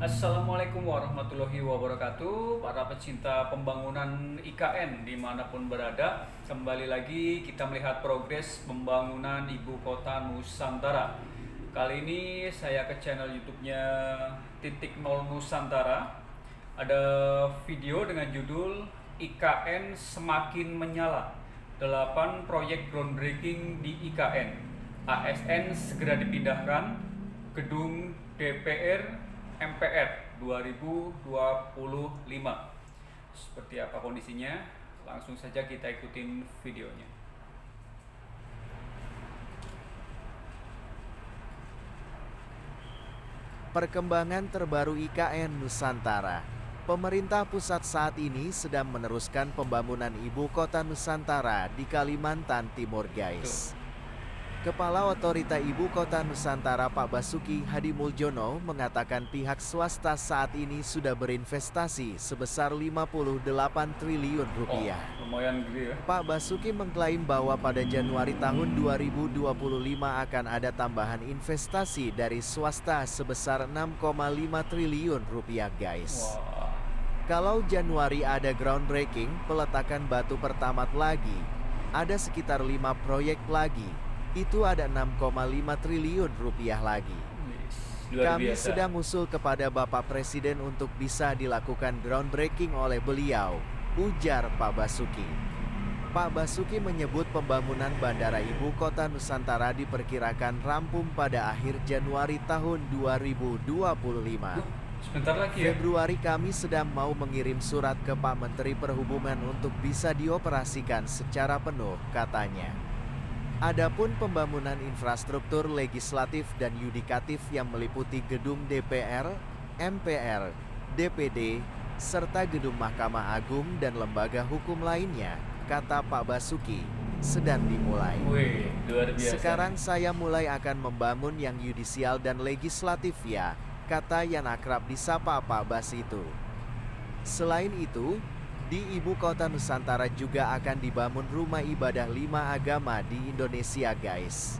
Assalamualaikum warahmatullahi wabarakatuh, para pecinta pembangunan IKN dimanapun berada. Kembali lagi kita melihat progres pembangunan Ibu Kota Nusantara. Kali ini saya ke channel YouTube-nya Titik Nol Nusantara. Ada video dengan judul IKN Semakin Menyala, 8 proyek groundbreaking di IKN. ASN segera dipindahkan, gedung DPR MPR 2025. Seperti apa kondisinya? Langsung saja kita ikutin videonya. Perkembangan terbaru IKN Nusantara. Pemerintah pusat saat ini sedang meneruskan pembangunan Ibu Kota Nusantara di Kalimantan Timur, guys. Kepala Otorita Ibu Kota Nusantara Pak Basuki Hadimuljono mengatakan pihak swasta saat ini sudah berinvestasi sebesar 58 triliun rupiah. Lumayan gede ya. Pak Basuki mengklaim bahwa pada Januari tahun 2025 akan ada tambahan investasi dari swasta sebesar 6,5 triliun rupiah, guys. Wah. Kalau Januari ada groundbreaking, peletakan batu pertama lagi, ada sekitar 5 proyek lagi. Itu ada 6,5 triliun rupiah lagi. Luar Kami biasa. sedang usul kepada Bapak Presiden untuk bisa dilakukan groundbreaking oleh beliau, ujar Pak Basuki. Pak Basuki menyebut pembangunan Bandara Ibu Kota Nusantara diperkirakan rampung pada akhir Januari tahun 2025. Sebentar lagi ya. Februari kami sedang mau mengirim surat ke Pak Menteri Perhubungan untuk bisa dioperasikan secara penuh, katanya. Adapun pembangunan infrastruktur legislatif dan yudikatif yang meliputi gedung DPR, MPR, DPD, serta gedung Mahkamah Agung dan lembaga hukum lainnya, kata Pak Basuki, sedang dimulai. Wih, luar biasa. Sekarang saya mulai akan membangun yang yudisial dan legislatif ya, kata yang akrab disapa Pak Bas itu. Selain itu, di Ibu Kota Nusantara juga akan dibangun rumah ibadah 5 agama di Indonesia, guys.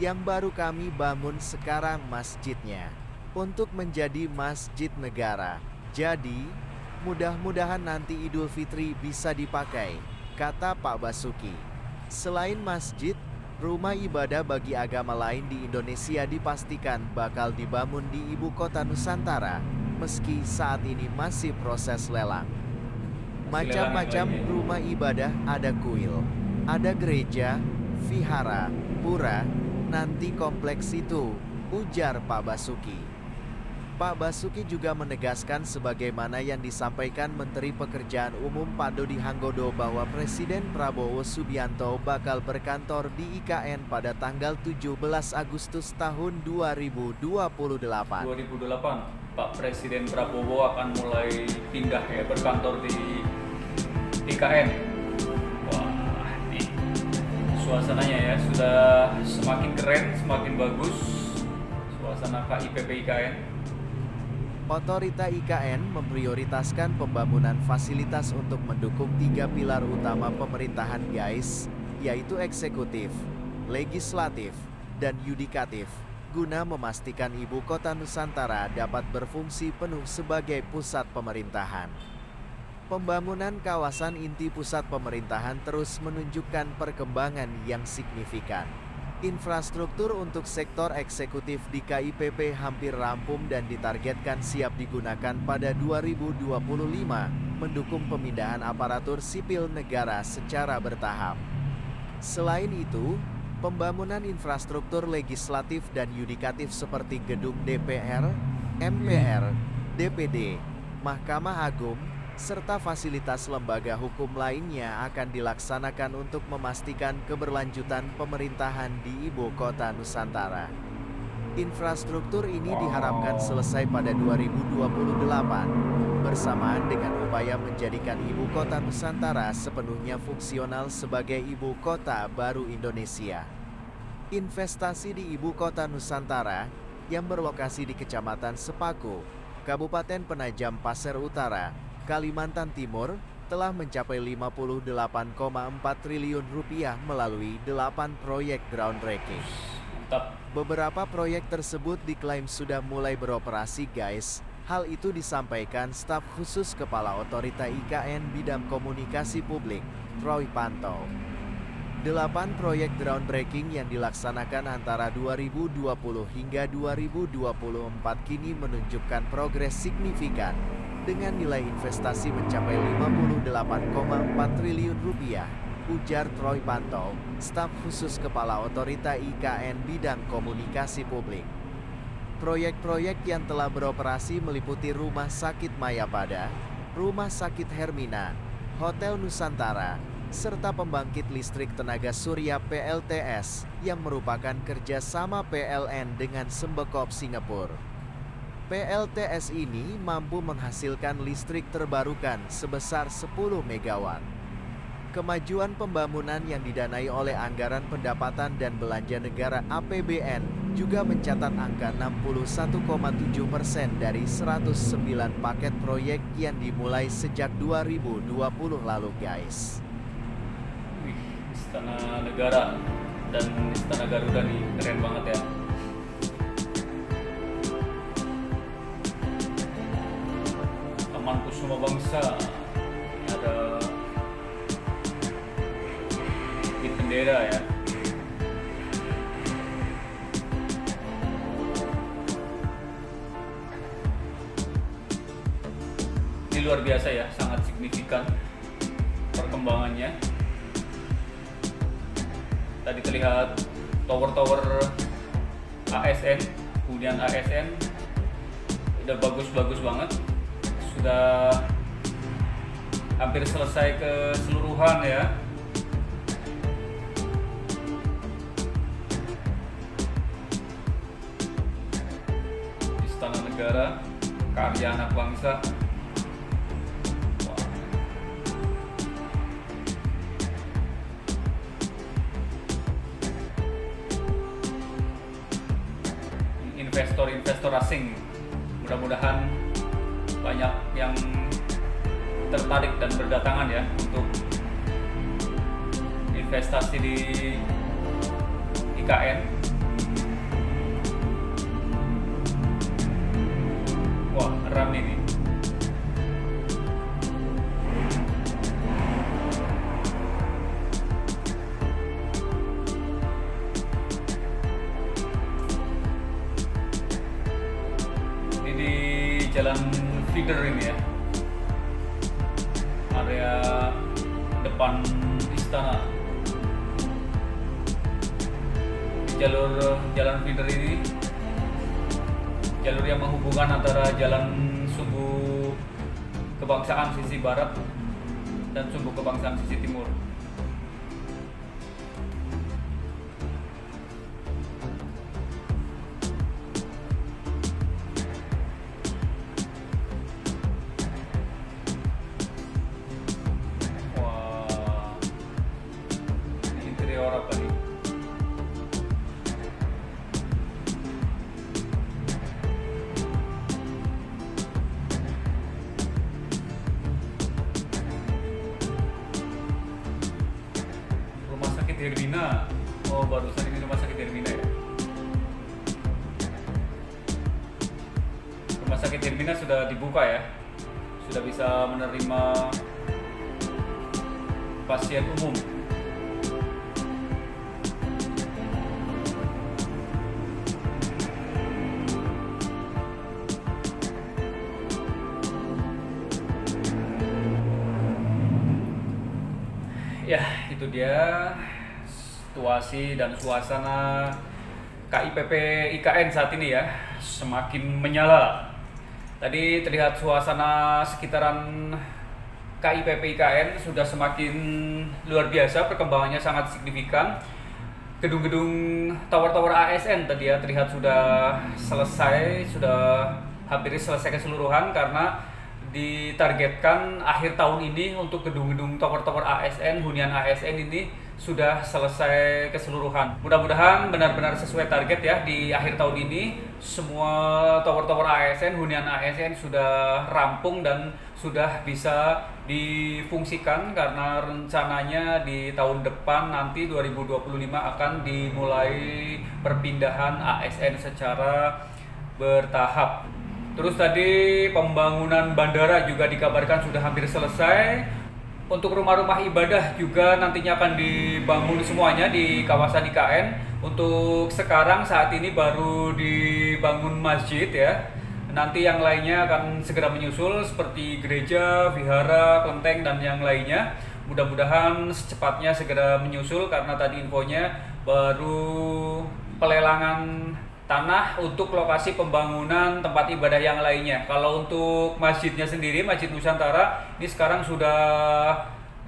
Yang baru kami bangun sekarang masjidnya, untuk menjadi masjid negara. Jadi, mudah-mudahan nanti Idul Fitri bisa dipakai, kata Pak Basuki. Selain masjid, rumah ibadah bagi agama lain di Indonesia dipastikan bakal dibangun di Ibu Kota Nusantara, meski saat ini masih proses lelang. Macam-macam rumah ibadah, ada kuil, ada gereja, vihara, pura, nanti kompleks itu, ujar Pak Basuki. Pak Basuki juga menegaskan sebagaimana yang disampaikan Menteri Pekerjaan Umum Pak Dodi Hanggodo bahwa Presiden Prabowo Subianto bakal berkantor di IKN pada tanggal 17 Agustus tahun 2028. 2008, Pak Presiden Prabowo akan mulai pindah ya, berkantor di IKN. Wah, nih suasananya ya sudah semakin keren, semakin bagus suasana KIPP IKN. Otorita IKN memprioritaskan pembangunan fasilitas untuk mendukung 3 pilar utama pemerintahan, guys, yaitu eksekutif, legislatif, dan yudikatif, guna memastikan Ibu Kota Nusantara dapat berfungsi penuh sebagai pusat pemerintahan. Pembangunan kawasan inti pusat pemerintahan terus menunjukkan perkembangan yang signifikan. Infrastruktur untuk sektor eksekutif di KIPP hampir rampung dan ditargetkan siap digunakan pada 2025, mendukung pemindahan aparatur sipil negara secara bertahap. Selain itu, pembangunan infrastruktur legislatif dan yudikatif seperti gedung DPR, MPR, DPD, Mahkamah Agung, serta fasilitas lembaga hukum lainnya akan dilaksanakan untuk memastikan keberlanjutan pemerintahan di Ibu Kota Nusantara. Infrastruktur ini diharapkan selesai pada 2028, bersamaan dengan upaya menjadikan Ibu Kota Nusantara sepenuhnya fungsional sebagai Ibu Kota baru Indonesia. Investasi di Ibu Kota Nusantara, yang berlokasi di Kecamatan Sepaku, Kabupaten Penajam Pasir Utara, Kalimantan Timur, telah mencapai 58,4 triliun rupiah melalui 8 proyek groundbreaking. Mantap. Beberapa proyek tersebut diklaim sudah mulai beroperasi guys. Hal itu disampaikan staf khusus Kepala Otorita IKN Bidang Komunikasi Publik, Troy Panto. 8 proyek groundbreaking yang dilaksanakan antara 2020 hingga 2024 kini menunjukkan progres signifikan dengan nilai investasi mencapai 58,4 triliun rupiah, ujar Troy Panto, staf khusus Kepala Otorita IKN Bidang Komunikasi Publik. Proyek-proyek yang telah beroperasi meliputi Rumah Sakit Mayapada, Rumah Sakit Hermina, Hotel Nusantara, serta pembangkit listrik tenaga surya PLTS yang merupakan kerjasama PLN dengan Sembekop Singapura. PLTS ini mampu menghasilkan listrik terbarukan sebesar 10 MW. Kemajuan pembangunan yang didanai oleh Anggaran Pendapatan dan Belanja Negara APBN juga mencatat angka 61,7% dari 109 paket proyek yang dimulai sejak 2020 lalu guys. Istana Negara dan Istana Garuda nih keren banget ya. Taman Kusuma Bangsa, ada di bendera ya. Ini luar biasa ya, sangat signifikan perkembangannya. Tadi terlihat tower-tower ASN, hunian ASN udah bagus-bagus banget, sudah hampir selesai keseluruhan ya. Istana Negara, karya anak bangsa. Investor asing, mudah-mudahan banyak yang tertarik dan berdatangan ya untuk investasi di IKN. Wah, ramai nih. Jalan feeder ini ya, area depan istana. Jalur jalan feeder ini jalur yang menghubungkan antara jalan Sumbu Kebangsaan sisi barat dan Sumbu Kebangsaan sisi timur. Apa nih? Rumah Sakit Hermina. Oh, barusan ini Rumah Sakit Hermina ya. Rumah Sakit Hermina sudah dibuka ya, sudah bisa menerima pasien umum. Ya, itu dia situasi dan suasana KIPP IKN saat ini ya, semakin menyala. Tadi terlihat suasana sekitaran KIPP IKN sudah semakin luar biasa, perkembangannya sangat signifikan. Gedung-gedung tower-tower ASN tadi ya terlihat sudah selesai, sudah hampir selesai keseluruhan karena ditargetkan akhir tahun ini untuk gedung-gedung tower-tower ASN, hunian ASN ini sudah selesai keseluruhan. Mudah-mudahan benar-benar sesuai target ya, di akhir tahun ini semua tower-tower ASN, hunian ASN sudah rampung dan sudah bisa difungsikan, karena rencananya di tahun depan nanti 2025 akan dimulai perpindahan ASN secara bertahap. Terus tadi pembangunan bandara juga dikabarkan sudah hampir selesai. Untuk rumah-rumah ibadah juga nantinya akan dibangun semuanya di kawasan IKN. Untuk sekarang saat ini baru dibangun masjid ya. Nanti yang lainnya akan segera menyusul seperti gereja, vihara, kelenteng dan yang lainnya. Mudah-mudahan secepatnya segera menyusul, karena tadi infonya baru pelelangan tanah untuk lokasi pembangunan tempat ibadah yang lainnya. Kalau untuk masjidnya sendiri, Masjid Nusantara ini sekarang sudah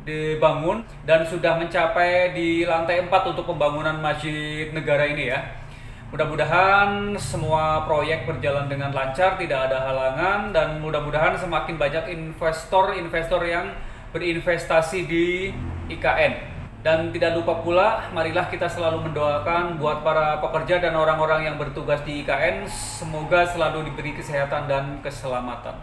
dibangun dan sudah mencapai di lantai 4 untuk pembangunan masjid negara ini ya. Mudah-mudahan semua proyek berjalan dengan lancar, tidak ada halangan, dan mudah-mudahan semakin banyak investor-investor yang berinvestasi di IKN. Dan tidak lupa pula, marilah kita selalu mendoakan buat para pekerja dan orang-orang yang bertugas di IKN, semoga selalu diberi kesehatan dan keselamatan.